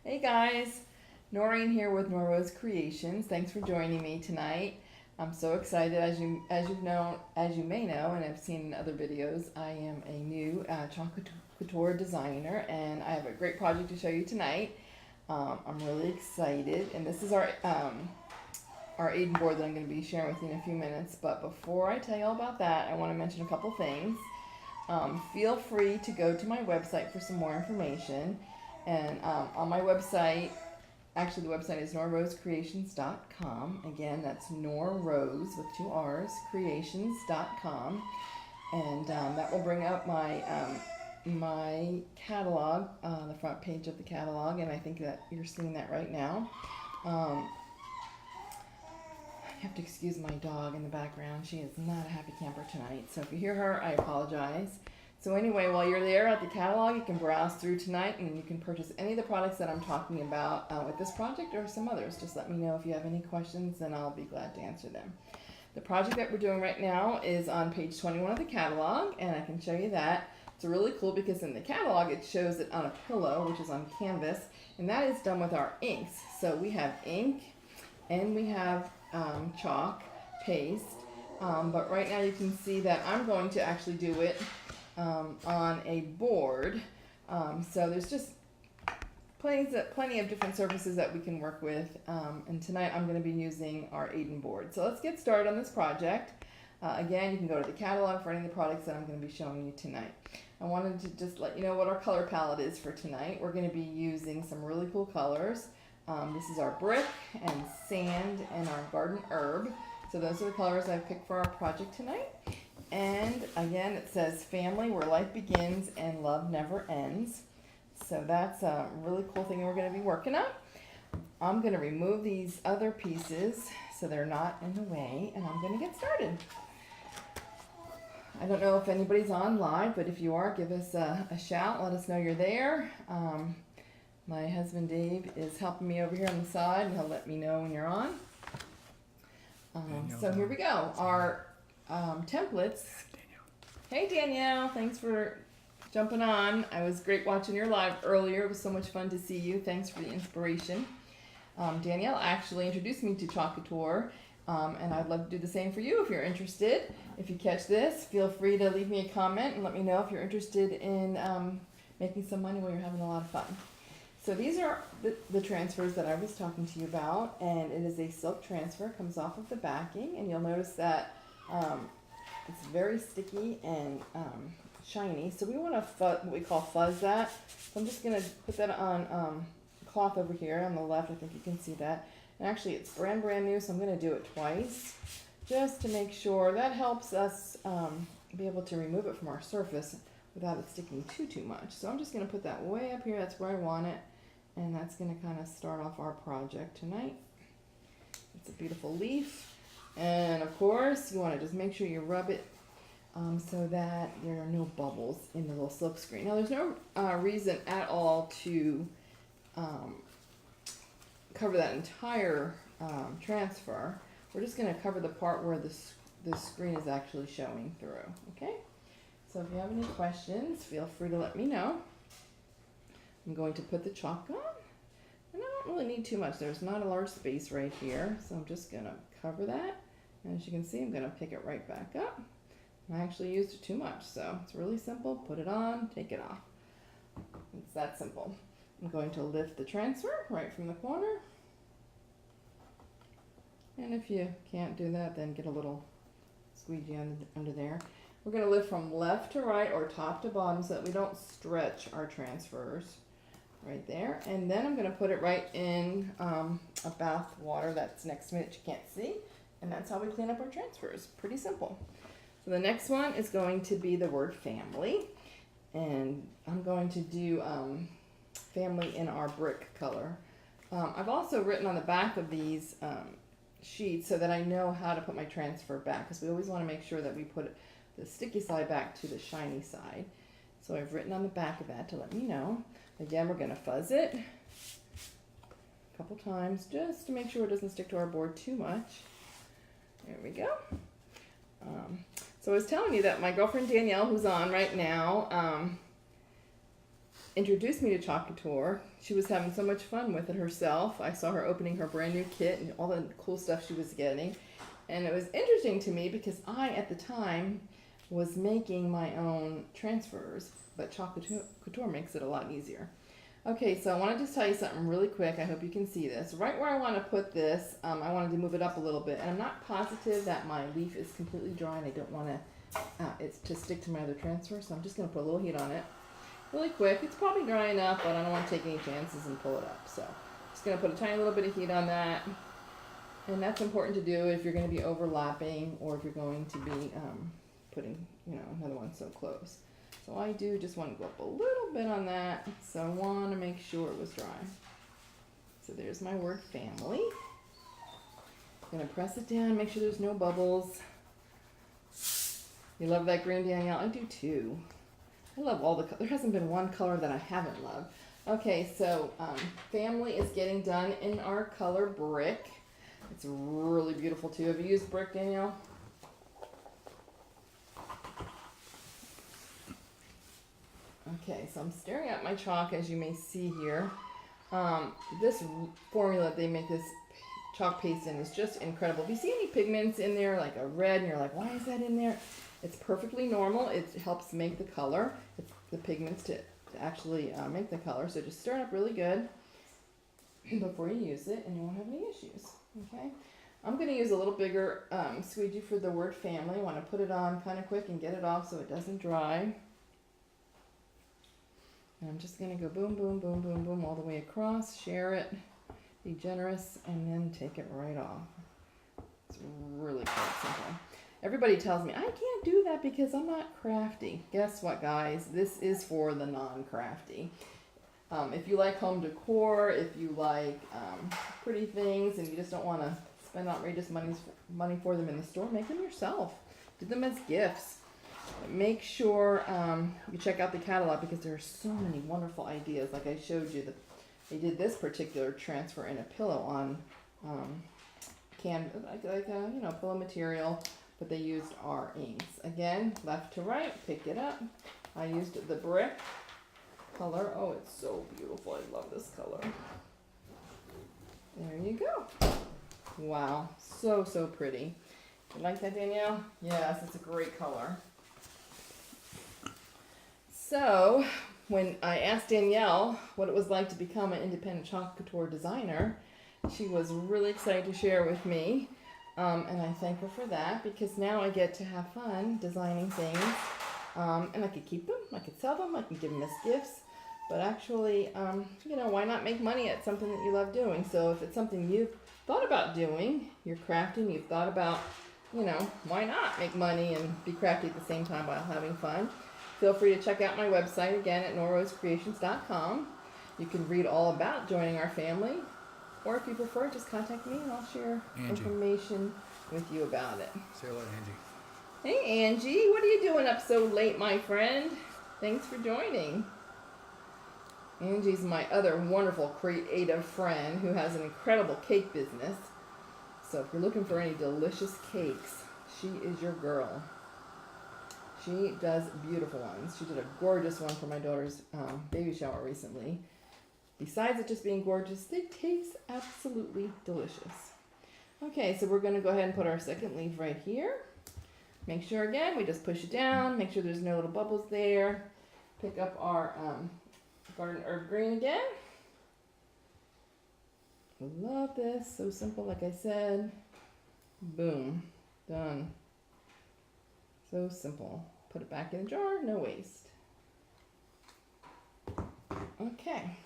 Hey guys, Noreen here with Norrose Creations. Thanks for joining me tonight. I'm so excited, as you may know, and I've seen in other videos. I am a new chocolate couture designer, and I have a great project to show you tonight. I'm really excited, and this is our Aiden board that I'm going to be sharing with you in a few minutes. But before I tell you all about that, I want to mention a couple things. Feel free to go to my website for some more information. And on my website, actually the website is norrosecreations.com. Again, that's norrose with two R's, creations.com. And that will bring up my catalog, the front page of the catalog. And I think that you're seeing that right now. You have to excuse my dog in the background. She is not a happy camper tonight. So if you hear her, I apologize. So anyway, while you're there at the catalog, you can browse through tonight and you can purchase any of the products that I'm talking about with this project or some others. Just let me know if you have any questions and I'll be glad to answer them. The project that we're doing right now is on page 21 of the catalog, and I can show you that. It's really cool because in the catalog it shows it on a pillow, which is on canvas, and that is done with our inks. So we have ink and we have chalk, paste, but right now you can see that I'm going to actually do it on a board. So there's just plenty of different surfaces that we can work with. And tonight I'm going to be using our Aiden board. So let's get started on this project. Again, you can go to the catalog for any of the products that I'm going to be showing you tonight. I wanted to just let you know what our color palette is for tonight. We're going to be using some really cool colors. This is our brick and sand and our garden herb. So those are the colors I've picked for our project tonight. And again, it says family where life begins and love never ends. So that's a really cool thing we're going to be working on. I'm going to remove these other pieces so they're not in the way, and I'm going to get started. I don't know if anybody's on live, but if you are, give us a shout. Let us know you're there. My husband Dave is helping me over here on the side, and he'll let me know when you're on. So here we go. Our templates. Hey Danielle, thanks for jumping on. I was great watching your live earlier. It was so much fun to see you. Thanks for the inspiration. Danielle actually introduced me to Chocolate Couture, and I'd love to do the same for you if you're interested. If you catch this, feel free to leave me a comment and let me know if you're interested in making some money while you're having a lot of fun. So these are the transfers that I was talking to you about, and it is a silk transfer. It comes off of the backing, and you'll notice that it's very sticky and shiny. So we want to what we call fuzz that. So I'm just going to put that on cloth over here on the left. I think you can see that. And actually it's brand new, so I'm going to do it twice just to make sure. That helps us be able to remove it from our surface without it sticking too much. So I'm just going to put that way up here. That's where I want it. And that's going to kind of start off our project tonight. It's a beautiful leaf. And of course, you want to just make sure you rub it so that there are no bubbles in the little silk screen. Now, there's no reason at all to cover that entire transfer. We're just going to cover the part where the screen is actually showing through. Okay? So if you have any questions, feel free to let me know. I'm going to put the chalk on. And I don't really need too much. There's not a large space right here, so I'm just going to cover that. And as you can see, I'm going to pick it right back up. I actually used it too much, so it's really simple. Put it on, take it off. It's that simple. I'm going to lift the transfer right from the corner. And if you can't do that, then get a little squeegee under there. We're going to lift from left to right or top to bottom so that we don't stretch our transfers. Right there. And then I'm going to put it right in a bath water that's next to me that you can't see. And that's how we clean up our transfers. Pretty simple. So the next one is going to be the word family. And I'm going to do family in our brick color. I've also written on the back of these sheets so that I know how to put my transfer back, because we always want to make sure that we put the sticky side back to the shiny side. So I've written on the back of that to let me know. Again, we're going to fuzz it a couple times just to make sure it doesn't stick to our board too much. There we go. So I was telling you that my girlfriend Danielle, who's on right now, introduced me to Chalk Couture. She was having so much fun with it herself. I saw her opening her brand new kit and all the cool stuff she was getting. And it was interesting to me because I, at the time, was making my own transfers, but Chalk Couture makes it a lot easier. Okay, so I want to just tell you something really quick. I hope you can see this. Right where I want to put this, I wanted to move it up a little bit. And I'm not positive that my leaf is completely dry and I don't want it to stick to my other transfer. So I'm just going to put a little heat on it really quick. It's probably dry enough, but I don't want to take any chances and pull it up. So just going to put a tiny little bit of heat on that. And that's important to do if you're going to be overlapping or if you're going to be putting, another one so close. So I do just want to go up a little bit on that. So I want to make sure it was dry. So there's my word family. I'm going to press it down, make sure there's no bubbles. You love that green, Danielle? I do too. I love all the colors. There hasn't been one color that I haven't loved. Okay, so family is getting done in our color brick. It's really beautiful too. Have you used brick, Danielle? Okay, so I'm staring at my chalk, as you may see here. This formula they make this chalk paste in is just incredible. If you see any pigments in there, like a red, and you're like, why is that in there? It's perfectly normal. It helps make the color. It's the pigments to actually make the color. So just stir it up really good before you use it, and you won't have any issues. Okay, I'm going to use a little bigger squeegee for the word family. I want to put it on kind of quick and get it off so it doesn't dry. And I'm just going to go boom, boom, boom, boom, boom all the way across, share it, be generous, and then take it right off. It's really quite simple. Everybody tells me, I can't do that because I'm not crafty. Guess what, guys? This is for the non-crafty. If you like home decor, if you like pretty things, and you just don't want to spend outrageous money for them in the store, make them yourself. Do them as gifts. Make sure you check out the catalog because there are so many wonderful ideas. Like I showed you, they did this particular transfer in a pillow on pillow material, but they used our inks. Again, left to right, pick it up. I used the brick color. Oh, it's so beautiful. I love this color. There you go. Wow, so pretty. You like that, Danielle? Yes, it's a great color. So, when I asked Danielle what it was like to become an independent Chalk Couture designer, she was really excited to share with me, and I thank her for that because now I get to have fun designing things, and I could keep them, I could sell them, I can give them as gifts, but actually, why not make money at something that you love doing? So if it's something you've thought about doing, you're crafting, you've thought about, why not make money and be crafty at the same time while having fun? Feel free to check out my website again at norrosecreations.com. You can read all about joining our family, or if you prefer, just contact me and I'll share information with you about it. Say hello to Angie. Hey Angie, what are you doing up so late, my friend? Thanks for joining. Angie's my other wonderful creative friend who has an incredible cake business. So if you're looking for any delicious cakes, she is your girl. She does beautiful ones. She did a gorgeous one for my daughter's baby shower recently. Besides it just being gorgeous, they taste absolutely delicious. Okay, so we're going to go ahead and put our second leaf right here. Make sure, again, we just push it down. Make sure there's no little bubbles there. Pick up our Garden Herb Green again. Love this. So simple, like I said. Boom. Done. So simple. Put it back in the jar, no waste. Okay.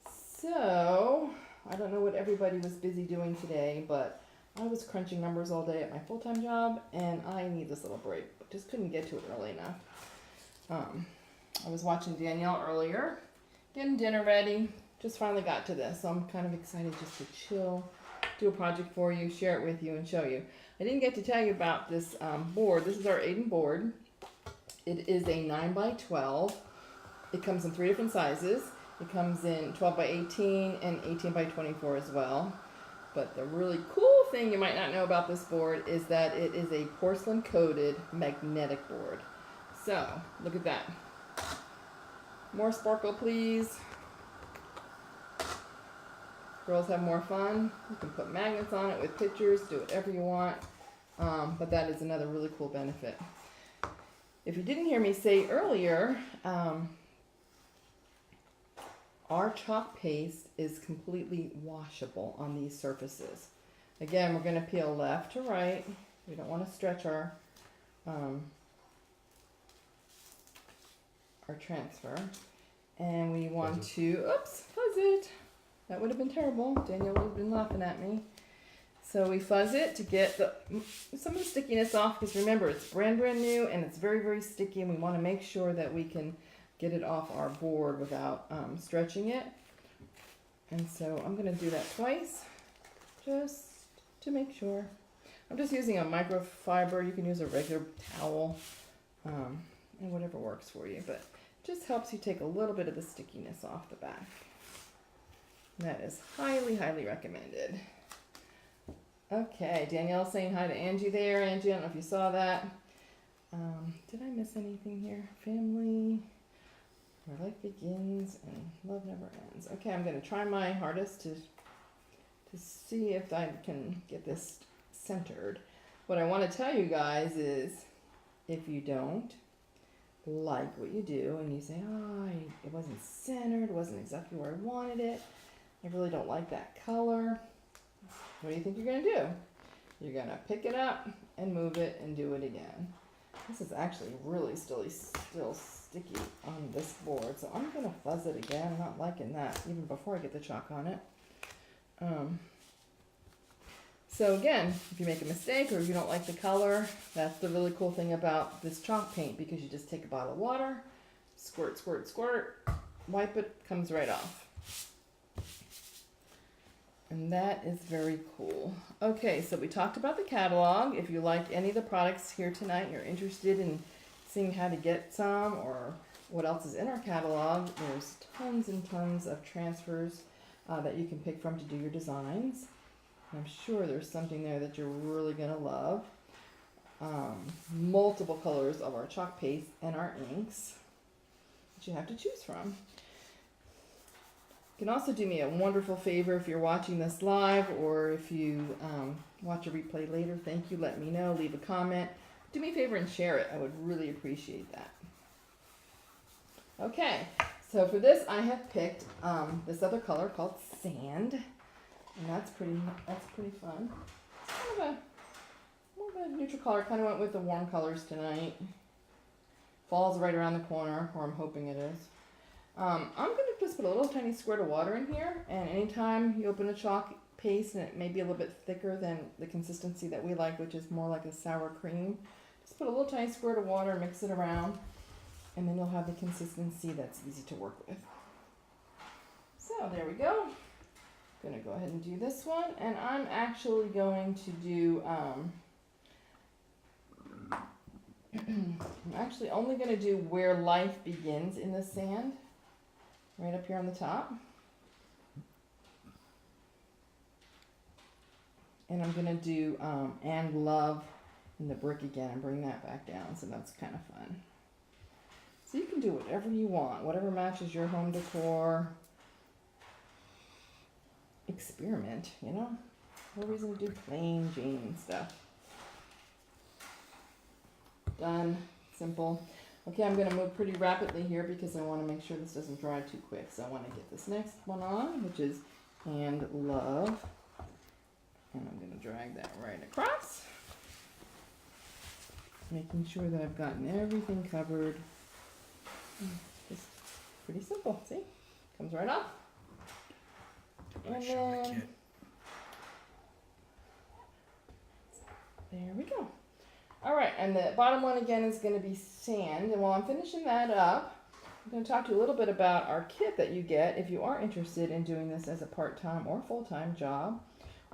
So, I don't know what everybody was busy doing today, but I was crunching numbers all day at my full-time job, and I need this little break. Just couldn't get to it early enough. I was watching Danielle earlier, getting dinner ready. Just finally got to this, so I'm kind of excited just to chill, do a project for you, share it with you, and show you. I didn't get to tell you about this board. This is our Aiden board. It is a 9x12. It comes in 3 different sizes. It comes in 12 by 18 and 18 by 24 as well. But the really cool thing you might not know about this board is that it is a porcelain coated magnetic board. So, look at that. More sparkle, please. Girls have more fun. You can put magnets on it with pictures, do whatever you want. But that is another really cool benefit. If you didn't hear me say earlier, our chalk paste is completely washable on these surfaces. Again, we're going to peel left to right. We don't want to stretch our transfer. And we want to, fuzz it. That would have been terrible. Danielle would have been laughing at me. So we fuzz it to get some of the stickiness off, because remember, it's brand new and it's very, very sticky, and we want to make sure that we can get it off our board without stretching it. And so I'm going to do that twice, just to make sure. I'm just using a microfiber. You can use a regular towel, and whatever works for you, but it just helps you take a little bit of the stickiness off the back. That is highly, highly recommended. Okay, Danielle's saying hi to Angie there. Angie, I don't know if you saw that. Did I miss anything here? Family, where life begins and love never ends. Okay, I'm going to try my hardest to see if I can get this centered. What I want to tell you guys is, if you don't like what you do and you say, oh, it wasn't centered, it wasn't exactly where I wanted it, I really don't like that color, what do you think you're going to do? You're going to pick it up and move it and do it again. This is actually really still sticky on this board, so I'm going to fuzz it again. I'm not liking that, even before I get the chalk on it. So again, if you make a mistake or if you don't like the color, that's the really cool thing about this chalk paint, because you just take a bottle of water, squirt, squirt, squirt, wipe it, comes right off. And that is very cool. Okay, so we talked about the catalog. If you like any of the products here tonight, you're interested in seeing how to get some or what else is in our catalog, there's tons and tons of transfers that you can pick from to do your designs. I'm sure there's something there that you're really going to love. Multiple colors of our chalk paste and our inks that you have to choose from. You can also do me a wonderful favor if you're watching this live, or if you watch a replay later. Thank you. Let me know. Leave a comment. Do me a favor and share it. I would really appreciate that. Okay, so for this I have picked this other color called Sand. And that's pretty fun. It's kind of more of a neutral color. Kind of went with the warm colors tonight. Fall's right around the corner, or I'm hoping it is. I'm going to just put a little tiny squirt of water in here, and anytime you open a chalk paste and it may be a little bit thicker than the consistency that we like, which is more like a sour cream, just put a little tiny squirt of water, mix it around, and then you'll have the consistency that's easy to work with. So there we go. Gonna go ahead and do this one, and I'm actually going to do I'm actually only going to do where life begins in the sand, right up here on the top, and I'm going to do and love in the brick again and bring that back down, so that's kind of fun. So you can do whatever you want, whatever matches your home decor. Experiment, you know? No reason to do plain Jane stuff. Done. Simple. Okay, I'm going to move pretty rapidly here because I want to make sure this doesn't dry too quick. So I want to get this next one on, which is And Love. And I'm going to drag that right across. Making sure that I've gotten everything covered. Just pretty simple. See? Comes right off. And then, there we go. All right, and the bottom one again is going to be Sand. And while I'm finishing that up, I'm going to talk to you a little bit about our kit that you get if you are interested in doing this as a part-time or full-time job.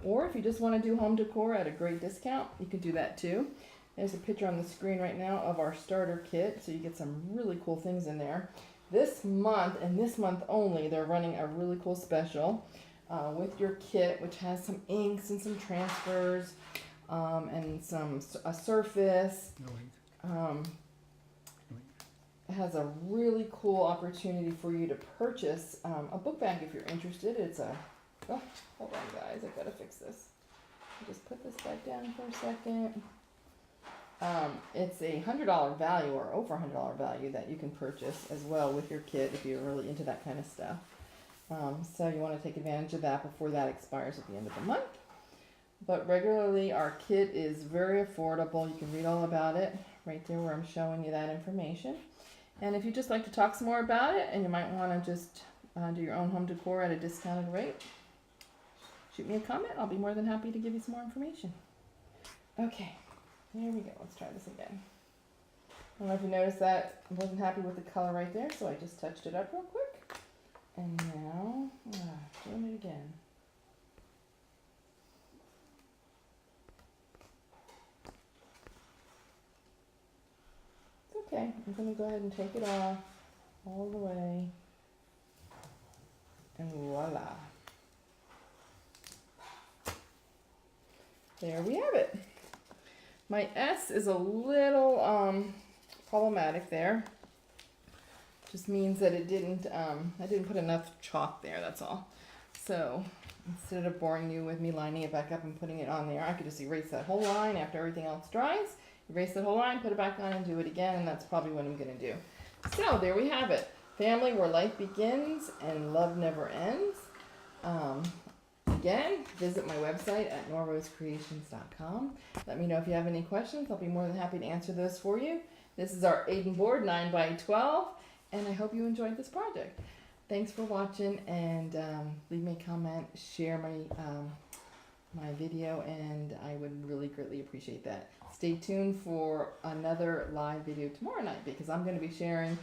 Or if you just want to do home decor at a great discount, you can do that too. There's a picture on the screen right now of our starter kit, so you get some really cool things in there. This month, and this month only, they're running a really cool special. With your kit, which has some inks and some transfers, and a surface, has a really cool opportunity for you to purchase a book bag if you're interested. It's a, oh, hold on guys, I gotta fix this. Just put this back down for a second. It's a $100 value or over $100 value that you can purchase as well with your kit if you're really into that kind of stuff. So you want to take advantage of that before that expires at the end of the month. But regularly our kit is very affordable. You can read all about it right there where I'm showing you that information. And if you'd just like to talk some more about it and you might want to just do your own home decor at a discounted rate, shoot me a comment. I'll be more than happy to give you some more information. Okay, here we go. Let's try this again. I don't know if you noticed that I wasn't happy with the color right there, so I just touched it up real quick. And now, doing it again. It's okay. I'm going to go ahead and take it off all the way. And voila. There we have it. My S is a little problematic there. Just means that it didn't, I didn't put enough chalk there, that's all. So instead of boring you with me lining it back up and putting it on there, I could just erase that whole line after everything else dries. Erase that whole line, put it back on and do it again, and that's probably what I'm gonna do. So there we have it. Family where life begins and love never ends. Again, visit my website at norrosecreations.com. Let me know if you have any questions. I'll be more than happy to answer those for you. This is our Aiden board, 9x12, and I hope you enjoyed this project. Thanks for watching, and leave me a comment, share my video, and I would really greatly appreciate that. Stay tuned for another live video tomorrow night because I'm going to be sharing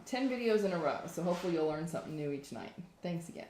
10 videos in a row, so hopefully you'll learn something new each night. Thanks again.